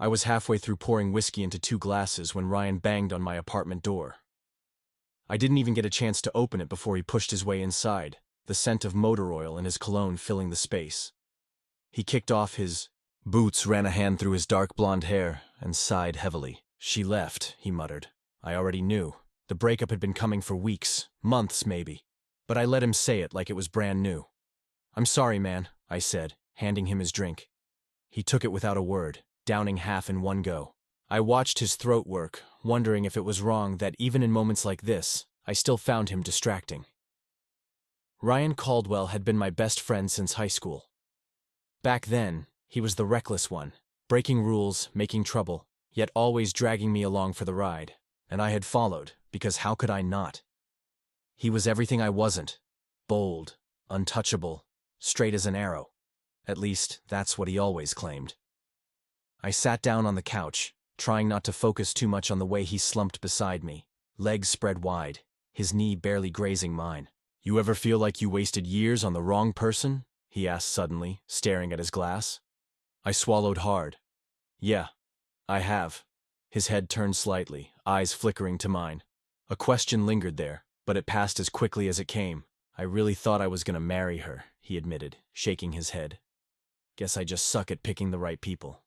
I was halfway through pouring whiskey into 2 glasses when Ryan banged on my apartment door. I didn't even get a chance to open it before he pushed his way inside, the scent of motor oil and his cologne filling the space. He kicked off his boots, ran a hand through his dark blonde hair, and sighed heavily. "She left," he muttered. I already knew. The breakup had been coming for weeks, months maybe. But I let him say it like it was brand new. "I'm sorry, man," I said, handing him his drink. He took it without a word, downing half in one go. I watched his throat work, wondering if it was wrong that even in moments like this, I still found him distracting. Ryan Caldwell had been my best friend since high school. Back then, he was the reckless one, breaking rules, making trouble, yet always dragging me along for the ride. And I had followed, because how could I not? He was everything I wasn't. Bold, untouchable, straight as an arrow. At least, that's what he always claimed. I sat down on the couch, trying not to focus too much on the way he slumped beside me, legs spread wide, his knee barely grazing mine. "You ever feel like you wasted years on the wrong person?" he asked suddenly, staring at his glass. I swallowed hard. "Yeah, I have." His head turned slightly, eyes flickering to mine. A question lingered there, but it passed as quickly as it came. "I really thought I was gonna marry her," he admitted, shaking his head. "Guess I just suck at picking the right people."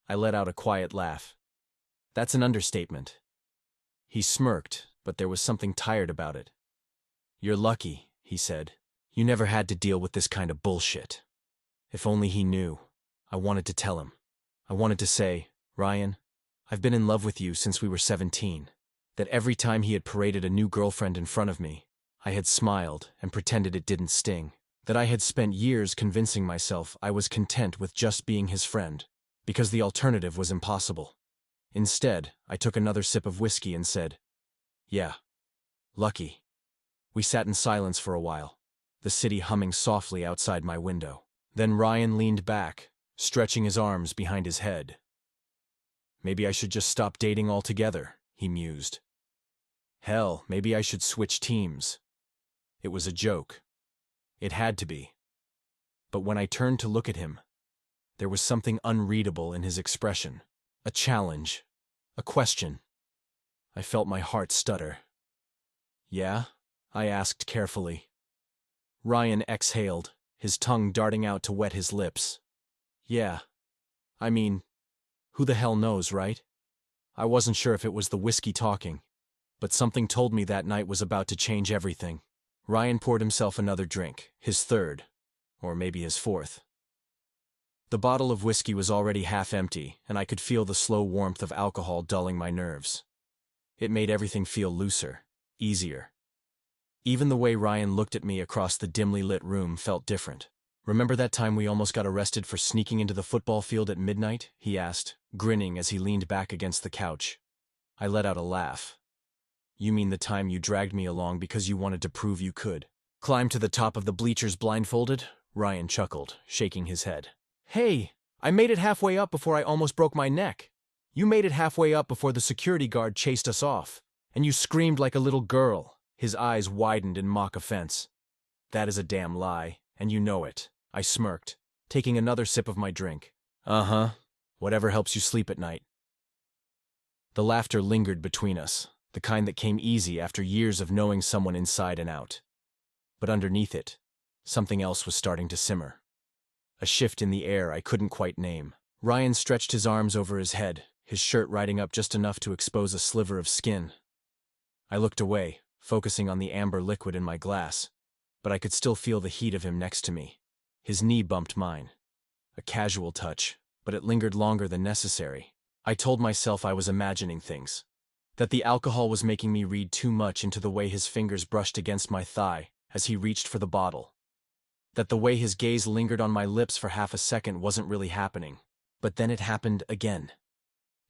I let out a quiet laugh. "That's an understatement." He smirked, but there was something tired about it. "You're lucky," he said. "You never had to deal with this kind of bullshit." If only he knew. I wanted to tell him. I wanted to say, "Ryan, I've been in love with you since we were 17. That every time he had paraded a new girlfriend in front of me, I had smiled and pretended it didn't sting. That I had spent years convincing myself I was content with just being his friend, because the alternative was impossible. Instead, I took another sip of whiskey and said, "Yeah, lucky." We sat in silence for a while, the city humming softly outside my window. Then Ryan leaned back, stretching his arms behind his head. "Maybe I should just stop dating altogether," he mused. "Hell, maybe I should switch teams." It was a joke. It had to be. But when I turned to look at him, there was something unreadable in his expression. A challenge. A question. I felt my heart stutter. "Yeah?" I asked carefully. Ryan exhaled, his tongue darting out to wet his lips. "Yeah. I mean, who the hell knows, right?" I wasn't sure if it was the whiskey talking, but something told me that night was about to change everything. Ryan poured himself another drink, his third, or maybe his fourth. The bottle of whiskey was already half empty, and I could feel the slow warmth of alcohol dulling my nerves. It made everything feel looser, easier. Even the way Ryan looked at me across the dimly lit room felt different. "Remember that time we almost got arrested for sneaking into the football field at midnight?" he asked, grinning as he leaned back against the couch. I let out a laugh. "You mean the time you dragged me along because you wanted to prove you could climb to the top of the bleachers blindfolded?" Ryan chuckled, shaking his head. "Hey, I made it halfway up before I almost broke my neck. You made it halfway up before the security guard chased us off, and you screamed like a little girl." His eyes widened in mock offense. "That is a damn lie, and you know it," I smirked, taking another sip of my drink. "Uh-huh. Whatever helps you sleep at night." The laughter lingered between us, the kind that came easy after years of knowing someone inside and out. But underneath it, something else was starting to simmer. A shift in the air I couldn't quite name. Ryan stretched his arms over his head, his shirt riding up just enough to expose a sliver of skin. I looked away, focusing on the amber liquid in my glass, but I could still feel the heat of him next to me. His knee bumped mine. A casual touch, but it lingered longer than necessary. I told myself I was imagining things, that the alcohol was making me read too much into the way his fingers brushed against my thigh as he reached for the bottle, that the way his gaze lingered on my lips for half a second wasn't really happening. But then it happened again,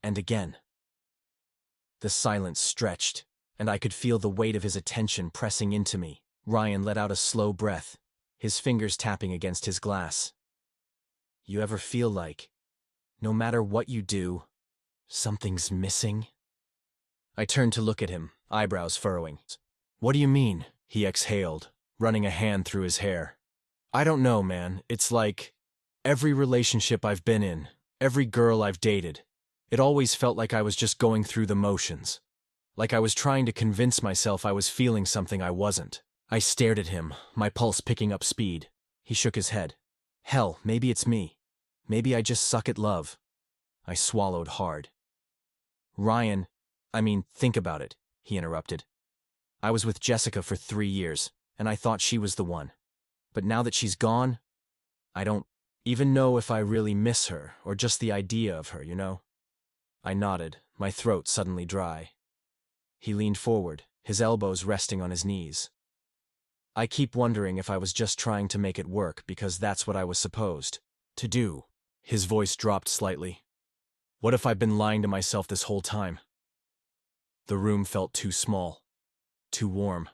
and again. The silence stretched, and I could feel the weight of his attention pressing into me. Ryan let out a slow breath, his fingers tapping against his glass. "You ever feel like, no matter what you do, something's missing?" I turned to look at him, eyebrows furrowing. "What do you mean?" he exhaled, running a hand through his hair. "I don't know, man. It's like every relationship I've been in, Every girl I've dated. It always felt like I was just going through the motions. Like I was trying to convince myself I was feeling something I wasn't. I stared at him, my pulse picking up speed. He shook his head. Hell, maybe it's me. Maybe I just suck at love. I swallowed hard. Ryan, think about it, he interrupted. I was with Jessica for 3 years, and I thought she was the one. But now that she's gone, I don't even know if I really miss her, or just the idea of her, you know? I nodded, my throat suddenly dry. He leaned forward, his elbows resting on his knees. I keep wondering if I was just trying to make it work because that's what I was supposed to do. His voice dropped slightly. What if I've been lying to myself this whole time? The room felt too small, too warm.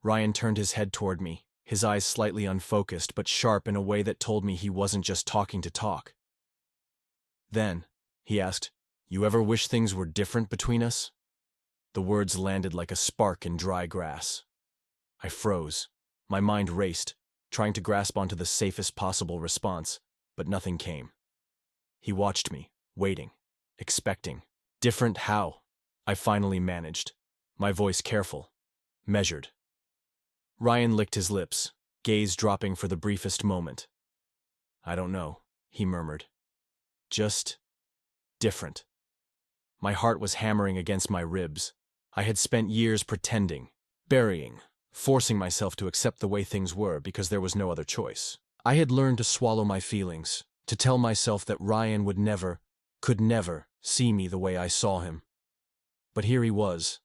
Ryan turned his head toward me, his eyes slightly unfocused but sharp in a way that told me he wasn't just talking to talk. Then, he asked, "You ever wish things were different between us?" The words landed like a spark in dry grass. I froze. My mind raced, trying to grasp onto the safest possible response, but nothing came. He watched me, waiting, expecting. Different how? I finally managed, my voice careful, measured. Ryan licked his lips, gaze dropping for the briefest moment. I don't know, he murmured. Just different. My heart was hammering against my ribs. I had spent years pretending, burying, forcing myself to accept the way things were because there was no other choice. I had learned to swallow my feelings, to tell myself that Ryan would never, could never, see me the way I saw him. But here he was,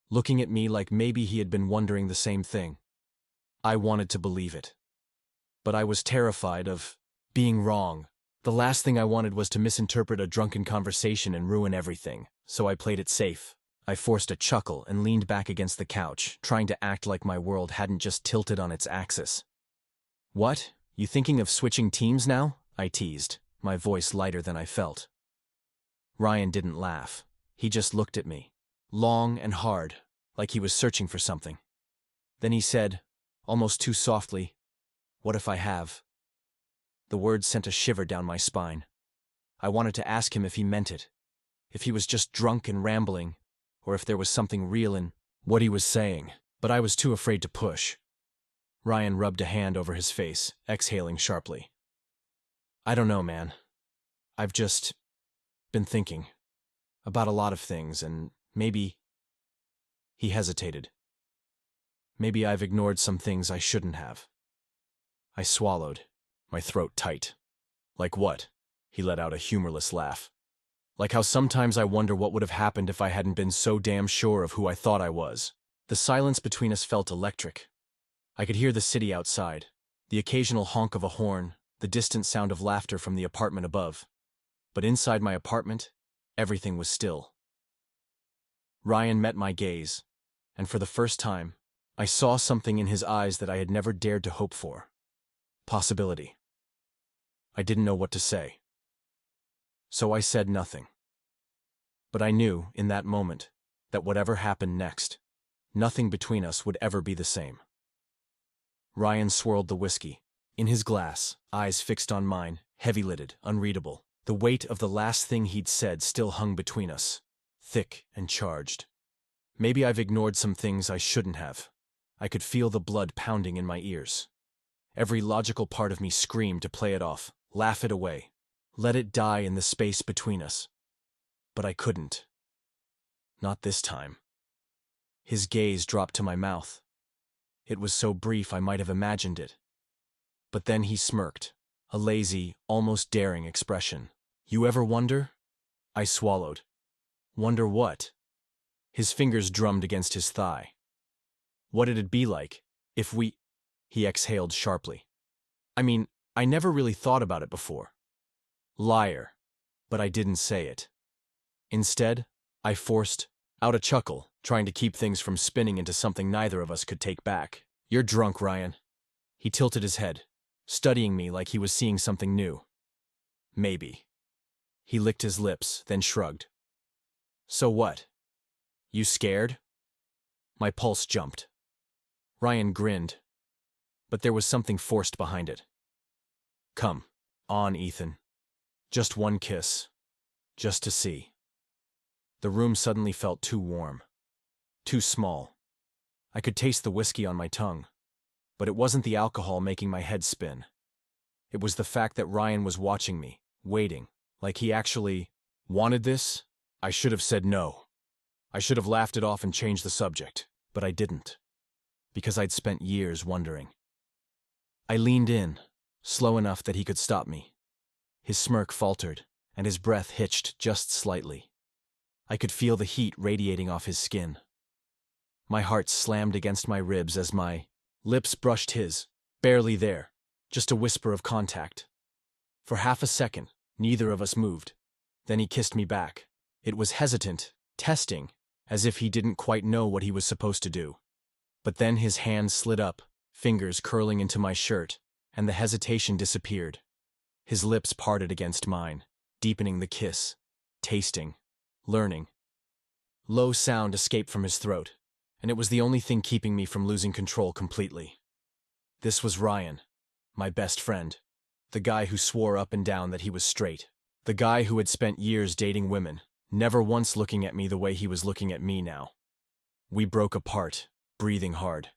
looking at me like maybe he had been wondering the same thing. I wanted to believe it. But I was terrified of being wrong. The last thing I wanted was to misinterpret a drunken conversation and ruin everything, so I played it safe. I forced a chuckle and leaned back against the couch, trying to act like my world hadn't just tilted on its axis. What? You thinking of switching teams now? I teased, my voice lighter than I felt. Ryan didn't laugh. He just looked at me, long and hard, like he was searching for something. Then he said, almost too softly, "What if I have?" The words sent a shiver down my spine. I wanted to ask him if he meant it, if he was just drunk and rambling, or if there was something real in what he was saying, but I was too afraid to push. Ryan rubbed a hand over his face, exhaling sharply. I don't know, man. I've just been thinking about a lot of things, and maybe... He hesitated. Maybe I've ignored some things I shouldn't have. I swallowed, my throat tight. Like what? He let out a humorless laugh. Like how sometimes I wonder what would have happened if I hadn't been so damn sure of who I thought I was. The silence between us felt electric. I could hear the city outside, the occasional honk of a horn, the distant sound of laughter from the apartment above. But inside my apartment, everything was still. Ryan met my gaze, and for the first time, I saw something in his eyes that I had never dared to hope for. Possibility. I didn't know what to say. So I said nothing. But I knew, in that moment, that whatever happened next, nothing between us would ever be the same. Ryan swirled the whiskey, in his glass, eyes fixed on mine, heavy-lidded, unreadable. The weight of the last thing he'd said still hung between us, thick and charged. Maybe I've ignored some things I shouldn't have. I could feel the blood pounding in my ears. Every logical part of me screamed to play it off, laugh it away, let it die in the space between us. But I couldn't. Not this time. His gaze dropped to my mouth. It was so brief I might have imagined it. But then he smirked, a lazy, almost daring expression. You ever wonder? I swallowed. Wonder what? His fingers drummed against his thigh. What it'd be like if we... He exhaled sharply. I never really thought about it before. Liar. But I didn't say it. Instead, I forced out a chuckle, trying to keep things from spinning into something neither of us could take back. You're drunk, Ryan. He tilted his head, studying me like he was seeing something new. Maybe. He licked his lips, then shrugged. So what? You scared? My pulse jumped. Ryan grinned, but there was something forced behind it. Come on, Ethan. Just one kiss. Just to see. The room suddenly felt too warm. Too small. I could taste the whiskey on my tongue. But it wasn't the alcohol making my head spin. It was the fact that Ryan was watching me, waiting, like he actually wanted this. I should have said no. I should have laughed it off and changed the subject, but I didn't. Because I'd spent years wondering. I leaned in, slow enough that he could stop me. His smirk faltered, and his breath hitched just slightly. I could feel the heat radiating off his skin. My heart slammed against my ribs as my lips brushed his, barely there, just a whisper of contact. For half a second, neither of us moved. Then he kissed me back. It was hesitant, testing, as if he didn't quite know what he was supposed to do. But then his hand slid up, fingers curling into my shirt, and the hesitation disappeared. His lips parted against mine, deepening the kiss, tasting, learning. Low sound escaped from his throat, and it was the only thing keeping me from losing control completely. This was Ryan, my best friend, the guy who swore up and down that he was straight, the guy who had spent years dating women, never once looking at me the way he was looking at me now. We broke apart, breathing hard.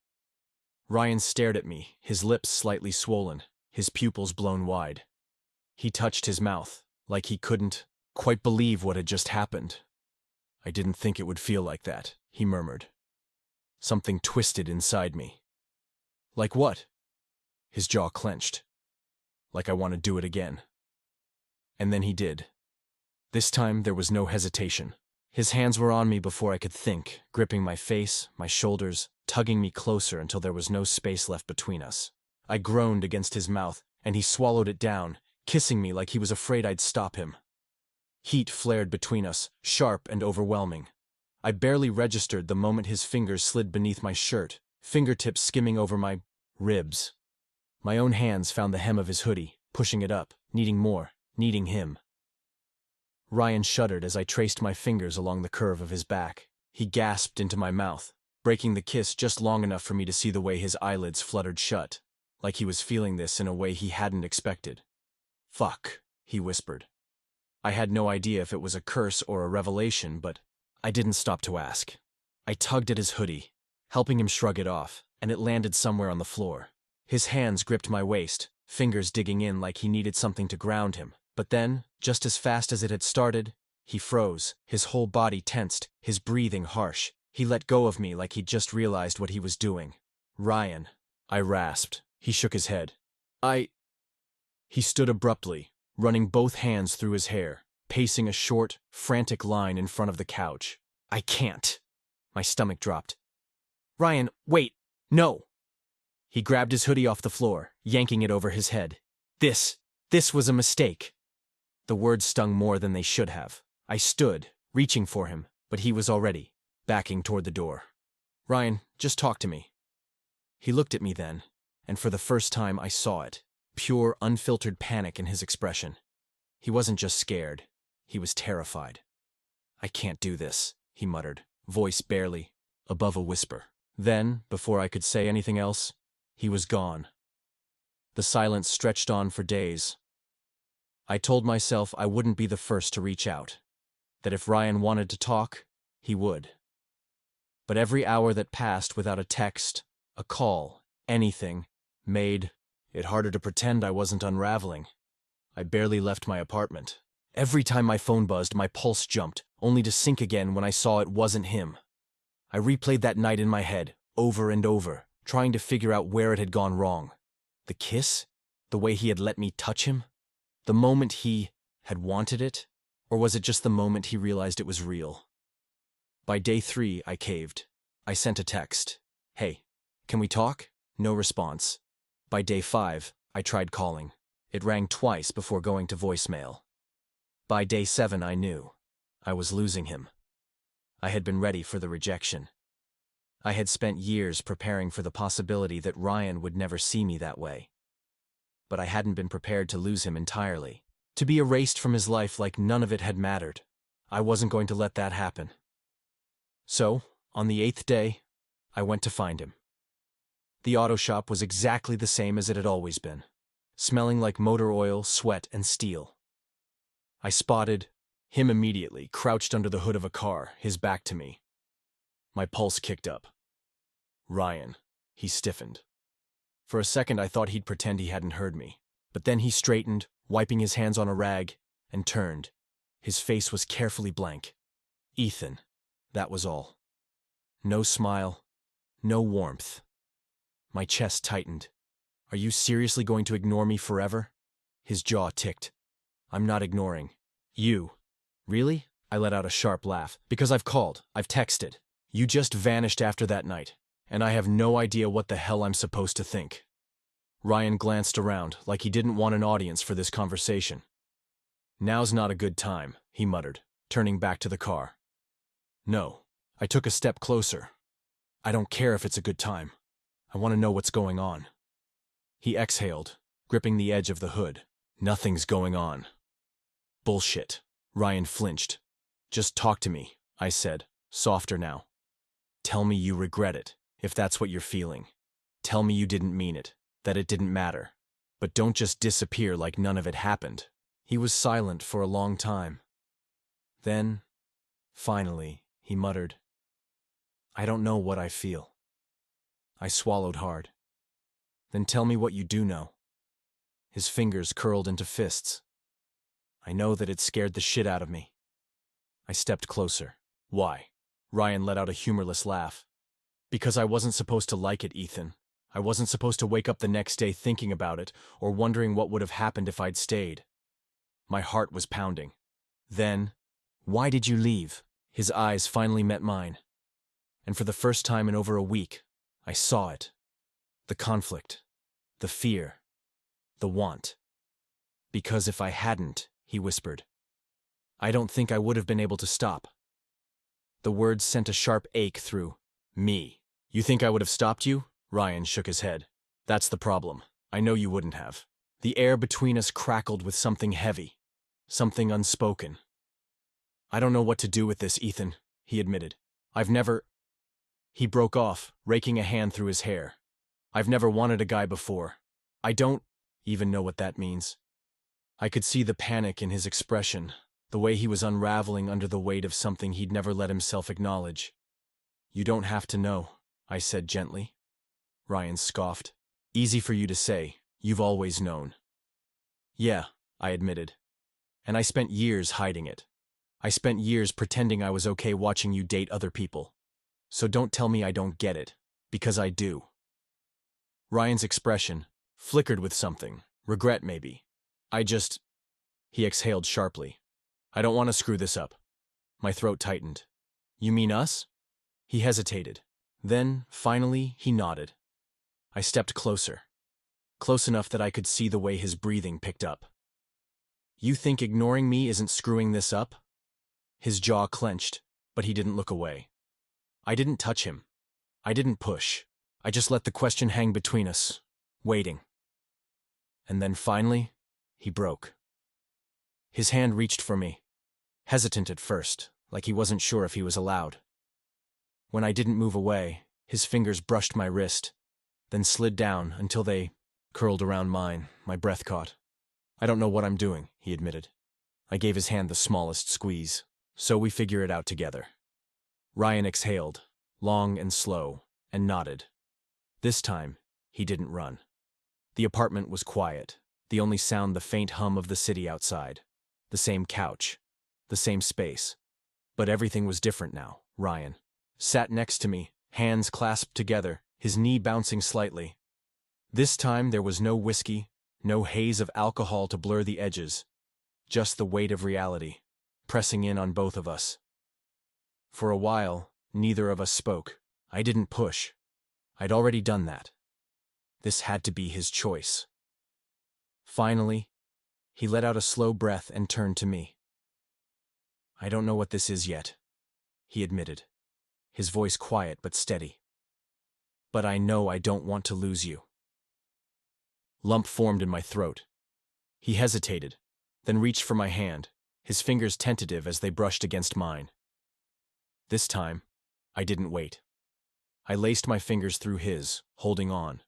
Ryan stared at me, his lips slightly swollen, his pupils blown wide. He touched his mouth, like he couldn't quite believe what had just happened. "I didn't think it would feel like that," he murmured. Something twisted inside me. "Like what?" His jaw clenched. "Like I want to do it again." And then he did. This time there was no hesitation. His hands were on me before I could think, gripping my face, my shoulders, tugging me closer until there was no space left between us. I groaned against his mouth, and he swallowed it down, kissing me like he was afraid I'd stop him. Heat flared between us, sharp and overwhelming. I barely registered the moment his fingers slid beneath my shirt, fingertips skimming over my ribs. My own hands found the hem of his hoodie, pushing it up, needing more, needing him. Ryan shuddered as I traced my fingers along the curve of his back. He gasped into my mouth, breaking the kiss just long enough for me to see the way his eyelids fluttered shut, like he was feeling this in a way he hadn't expected. "Fuck," he whispered. I had no idea if it was a curse or a revelation, but I didn't stop to ask. I tugged at his hoodie, helping him shrug it off, and it landed somewhere on the floor. His hands gripped my waist, fingers digging in like he needed something to ground him. But then, just as fast as it had started, he froze, his whole body tensed, his breathing harsh. He let go of me like he'd just realized what he was doing. "Ryan," I rasped. He shook his head. He stood abruptly, running both hands through his hair, pacing a short, frantic line in front of the couch. "I can't." My stomach dropped. "Ryan, wait, no." He grabbed his hoodie off the floor, yanking it over his head. This was a mistake." The words stung more than they should have. I stood, reaching for him, but he was already backing toward the door. "Ryan, just talk to me." He looked at me then, and for the first time I saw it. Pure, unfiltered panic in his expression. He wasn't just scared. He was terrified. "I can't do this," he muttered, voice barely above a whisper. Then, before I could say anything else, he was gone. The silence stretched on for days. I told myself I wouldn't be the first to reach out, that if Ryan wanted to talk, he would. But every hour that passed without a text, a call, anything, made it harder to pretend I wasn't unraveling. I barely left my apartment. Every time my phone buzzed, my pulse jumped, only to sink again when I saw it wasn't him. I replayed that night in my head, over and over, trying to figure out where it had gone wrong. The kiss? The way he had let me touch him? The moment he had wanted it? Or was it just the moment he realized it was real? By day 3, I caved. I sent a text. "Hey, can we talk?" No response. By day 5, I tried calling. It rang twice before going to voicemail. By day 7, I knew. I was losing him. I had been ready for the rejection. I had spent years preparing for the possibility that Ryan would never see me that way. But I hadn't been prepared to lose him entirely. To be erased from his life like none of it had mattered. I wasn't going to let that happen. So, on the 8th day, I went to find him. The auto shop was exactly the same as it had always been, smelling like motor oil, sweat, and steel. I spotted him immediately, crouched under the hood of a car, his back to me. My pulse kicked up. Ryan. He stiffened. For a second I thought he'd pretend he hadn't heard me. But then he straightened, wiping his hands on a rag, and turned. His face was carefully blank. Ethan. That was all. No smile. No warmth. My chest tightened. Are you seriously going to ignore me forever? His jaw ticked. I'm not ignoring. You. Really? I let out a sharp laugh. Because I've called. I've texted. You just vanished after that night, and I have no idea what the hell I'm supposed to think. Ryan glanced around, like he didn't want an audience for this conversation. Now's not a good time, he muttered, turning back to the car. No. I took a step closer. I don't care if it's a good time. I want to know what's going on. He exhaled, gripping the edge of the hood. Nothing's going on. Bullshit. Ryan flinched. Just talk to me, I said, softer now. Tell me you regret it, if that's what you're feeling. Tell me you didn't mean it, that it didn't matter. But don't just disappear like none of it happened. He was silent for a long time. Then, finally, he muttered, I don't know what I feel. I swallowed hard. Then tell me what you do know. His fingers curled into fists. I know that it scared the shit out of me. I stepped closer. Why? Ryan let out a humorless laugh. Because I wasn't supposed to like it, Ethan. I wasn't supposed to wake up the next day thinking about it or wondering what would have happened if I'd stayed. My heart was pounding. Then, why did you leave? His eyes finally met mine. And for the first time in over a week, I saw it. The conflict. The fear. The want. Because if I hadn't, he whispered, I don't think I would have been able to stop. The words sent a sharp ache through me. You think I would have stopped you? Ryan shook his head. That's the problem. I know you wouldn't have. The air between us crackled with something heavy. Something unspoken. I don't know what to do with this, Ethan, he admitted. I've never... He broke off, raking a hand through his hair. I've never wanted a guy before. I don't even know what that means. I could see the panic in his expression, the way he was unraveling under the weight of something he'd never let himself acknowledge. You don't have to know, I said gently. Ryan scoffed. Easy for you to say. You've always known. Yeah, I admitted. And I spent years hiding it. I spent years pretending I was okay watching you date other people. So don't tell me I don't get it, because I do. Ryan's expression flickered with something, regret maybe. He exhaled sharply. I don't want to screw this up. My throat tightened. You mean us? He hesitated. Then, finally, he nodded. I stepped closer. Close enough that I could see the way his breathing picked up. You think ignoring me isn't screwing this up? His jaw clenched, but he didn't look away. I didn't touch him. I didn't push. I just let the question hang between us, waiting. And then finally, he broke. His hand reached for me, hesitant at first, like he wasn't sure if he was allowed. When I didn't move away, his fingers brushed my wrist, then slid down until they curled around mine. My breath caught. I don't know what I'm doing, he admitted. I gave his hand the smallest squeeze. So we figure it out together. Ryan exhaled, long and slow, and nodded. This time, he didn't run. The apartment was quiet, the only sound the faint hum of the city outside. The same couch, the same space. But everything was different now. Ryan sat next to me, hands clasped together, his knee bouncing slightly. This time there was no whiskey, no haze of alcohol to blur the edges, just the weight of reality, pressing in on both of us. For a while, neither of us spoke. I didn't push. I'd already done that. This had to be his choice. Finally, he let out a slow breath and turned to me. I don't know what this is yet, he admitted, his voice quiet but steady. But I know I don't want to lose you. Lump formed in my throat. He hesitated, then reached for my hand, his fingers tentative as they brushed against mine. This time, I didn't wait. I laced my fingers through his, holding on.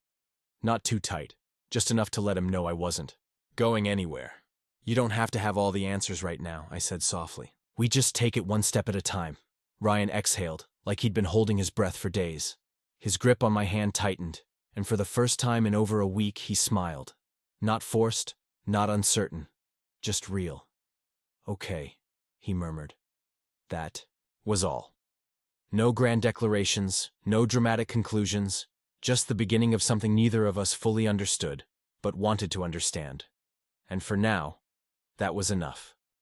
Not too tight, just enough to let him know I wasn't going anywhere. You don't have to have all the answers right now, I said softly. We just take it one step at a time. Ryan exhaled, like he'd been holding his breath for days. His grip on my hand tightened, and for the first time in over a week he smiled. Not forced, not uncertain, just real. Okay, he murmured. That was all. No grand declarations, no dramatic conclusions, just the beginning of something neither of us fully understood, but wanted to understand. And for now, that was enough.